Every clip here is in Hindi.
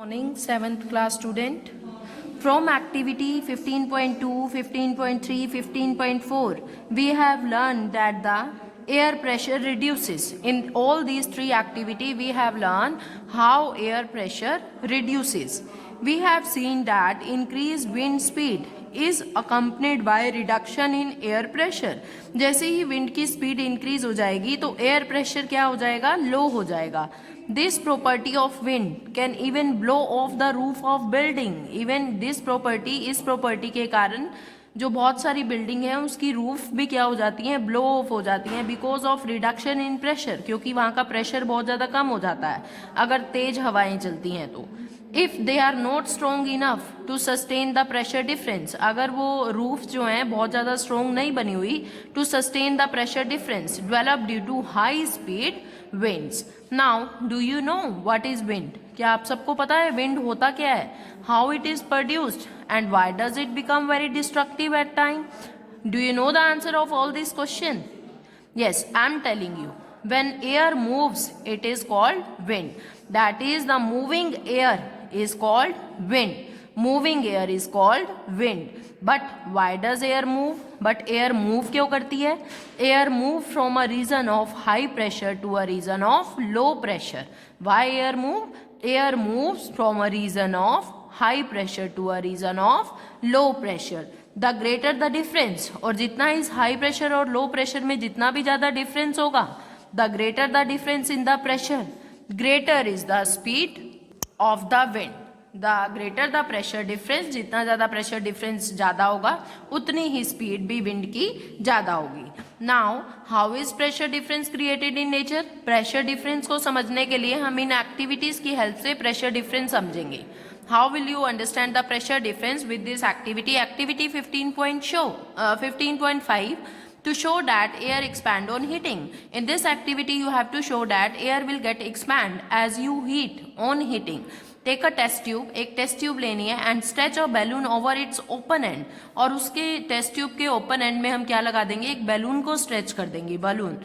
Morning, 7th class student. From activity 15.2, 15.3, 15.4, we have learned that the air pressure reduces. In all these three activities, we have learned how air pressure reduces. We have seen that increased wind speed is accompanied by reduction in air pressure. जैसे ही विंड की स्पीड इंक्रीज हो जाएगी तो एयर प्रेशर क्या हो जाएगा, लो हो जाएगा. This property of wind can even blow off the roof of building. Even this property, इस property के कारण जो बहुत सारी बिल्डिंग है उसकी रूफ भी क्या हो जाती हैं, ब्लो ऑफ हो जाती हैं, because of reduction in pressure, क्योंकि वहाँ का प्रेशर बहुत ज़्यादा कम हो जाता है अगर तेज हवाएं चलती हैं तो. If they are not strong enough to sustain the pressure difference, अगर वो रूफ जो हैं बहुत ज़्यादा स्ट्रॉन्ग नहीं बनी हुई to sustain the pressure difference develop due to high speed winds. Now, do you know what is wind? क्या आप सबको पता है विंड होता क्या है, how it is produced and why does it become very destructive at time? Do you know the answer of all these question? Yes, I am telling you. When air moves, it is called wind. That is, the moving air is called wind. Moving air is called wind. But why does air move? But air move क्यों करती है? Air move from a region of high pressure to a region of low pressure. Why air move? Air moves from a region of high pressure to a region of low pressure. The greater the difference, और जितना इस high pressure और low pressure में जितना भी ज़्यादा difference होगा, the greater the difference in the pressure, greater is the speed of the wind. The greater the pressure difference, जितना ज़्यादा प्रेशर डिफरेंस ज़्यादा होगा उतनी ही स्पीड भी विंड की ज़्यादा होगी. Now how is pressure difference created in nature? Pressure difference को समझने के लिए हम इन एक्टिविटीज़ की हेल्प से प्रेशर डिफरेंस समझेंगे. How will you understand the pressure difference with this activity? Activity 15.5 to show that air expand on heating. In this activity you have to show that air will get expand as you heat on heating. Take a test tube, एक टेस्ट ट्यूब लेनी है and stretch a balloon over its open end, और उसके टेस्ट ट्यूब के ओपन एंड में हम क्या लगा देंगे, एक बैलून को स्ट्रेच कर देंगे, balloon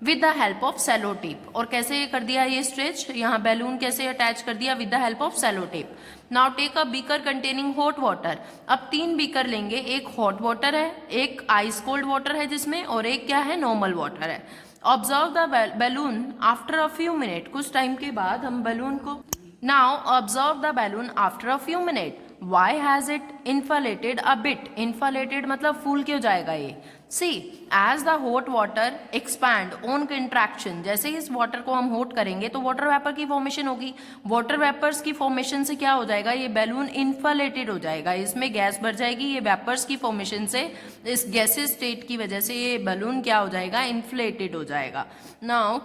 with the help of sellotape. और कैसे कर दिया ये स्ट्रेच, यहाँ बैलून कैसे अटैच कर दिया, with the help of sellotape. Now take a beaker containing hot water. अब 3 बीकर लेंगे, एक हॉट वाटर है, एक आइस कोल्ड वाटर है जिसमें, और एक क्या है, नॉर्मल वाटर है. Observe the balloon after a few minute, कुछ टाइम के बाद हम बैलून को. Now observe the balloon after a few minutes. Why has it inflated a bit? Inflated मतलब फूल क्यों जाएगा ये? See, as the hot water expand on contraction, जैसे इस वाटर को हम हॉट करेंगे तो वाटर वेपर की फॉर्मेशन होगी. वाटर वेपर्स की फॉर्मेशन से क्या हो जाएगा, ये बैलून इन्फ्लेटेड हो जाएगा, इसमें गैस भर जाएगी. ये वेपर्स की फॉर्मेशन से, इस गैसेस स्टेट की वजह से ये बैलून क्या हो जाएगा, इन्फ्लेटेड हो जाएगा. Now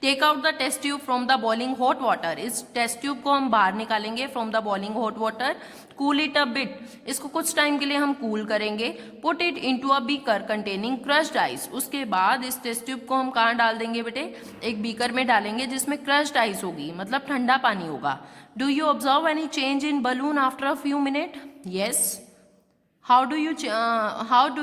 take out the test tube from the boiling hot water. इस टेस्ट ट्यूब को हम बाहर निकालेंगे from the boiling hot water. Cool it a bit, इसको कुछ टाइम के लिए हम कूल करेंगे. Put it into a beaker containing crushed ice. उसके बाद इस टेस्ट ट्यूब को हम कहाँ डाल देंगे बेटे, एक बीकर में डालेंगे जिसमें क्रश्ड आइस होगी, मतलब ठंडा पानी होगा. Do you observe any change in balloon after a few minute? Yes. how do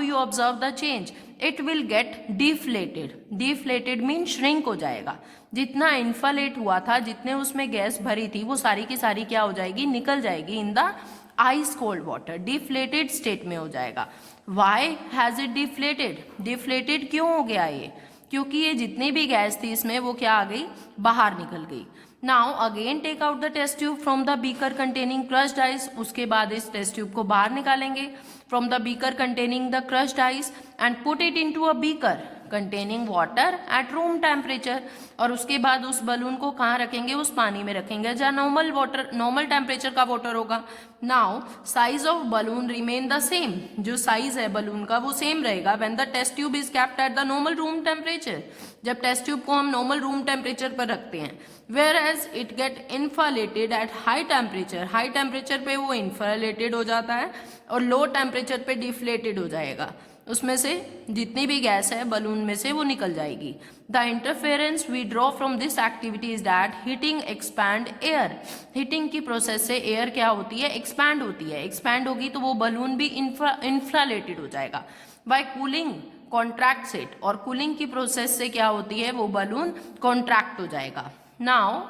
you observe the change? It will get deflated. Deflated means shrink हो जाएगा. जितना इन्फ्लेट हुआ था, जितने उसमें गैस भरी थी, वो सारी की सारी क्या हो जाएगी, निकल जाएगी in the ice cold water. Deflated state में हो जाएगा. Why has it deflated? Deflated क्यों हो गया ये? क्योंकि ये जितनी भी गैस थी इसमें वो क्या आ गई, बाहर निकल गई. Now again take out the test tube from the beaker containing crushed ice. उसके बाद इस टेस्ट ट्यूब को बाहर निकालेंगे from the beaker containing the crushed ice and put it into a beaker containing water at room temperature. और उसके बाद उस बलून को कहाँ रखेंगे, उस पानी में रखेंगे जहाँ नॉर्मल टेम्परेचर का वाटर होगा. Now size of balloon remain the same. जो साइज है बलून का वो सेम रहेगा when the test tube is kept at the normal room temperature. जब टेस्ट ट्यूब को हम नॉर्मल रूम टेम्परेचर पर रखते हैं. Whereas it get inflated at high temperature. High temperature पे वो इन्फ्लेटेड हो जाता है और लो टेम्परेचर पे डिफ्लेटेड हो जाएगा. उसमें से जितनी भी गैस है बलून में से वो निकल जाएगी. The interference we draw from this activity is that heating expand air. Heating की प्रोसेस से एयर क्या होती है, एक्सपैंड होती है. एक्सपैंड होगी तो वो बलून भी इन्फ्लेटेड हो जाएगा. By cooling contracts it. और कूलिंग की प्रोसेस से क्या होती है, वो बलून कॉन्ट्रैक्ट हो जाएगा. नाउ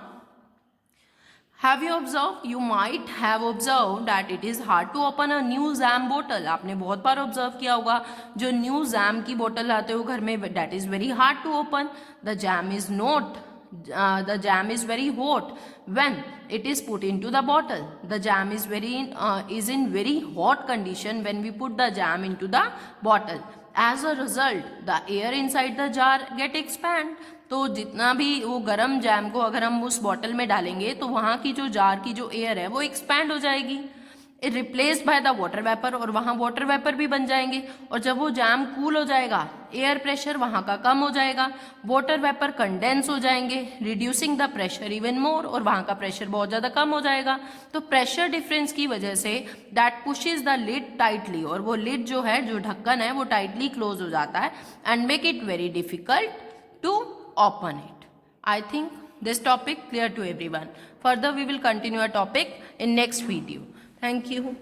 Have you observed? You might have observed that it is hard to open a new jam bottle. आपने बहुत बार ऑब्जर्व किया होगा जो न्यू जैम की बोतल लाते हो घर में, that is very hard to open. The jam is not. The jam is very hot when it is put into the bottle. The jam is in very hot condition when we put the jam into the bottle. As a result, the air inside the jar get expand. तो जितना भी वो गरम जैम को अगर हम उस बॉटल में डालेंगे तो वहाँ की जो जार की जो एयर है वो एक्सपैंड हो जाएगी, replaced by the water vapour, और वहाँ वाटर वेपर भी बन जाएंगे। और जब वो जैम कूल हो जाएगा, एयर प्रेशर वहाँ का कम हो जाएगा, वाटर वेपर कंडेंस हो जाएंगे, reducing the pressure even more, और वहाँ का प्रेशर बहुत ज़्यादा कम हो जाएगा। तो प्रेशर डिफरेंस की वजह से that pushes the lid tightly, और वो लिड जो है, जो ढक्कन है, वो टाइटली क्लोज हो जाता है and make it very difficult to open it. I think this topic clear to everyone. Further we will continue our topic in next video. Thank you.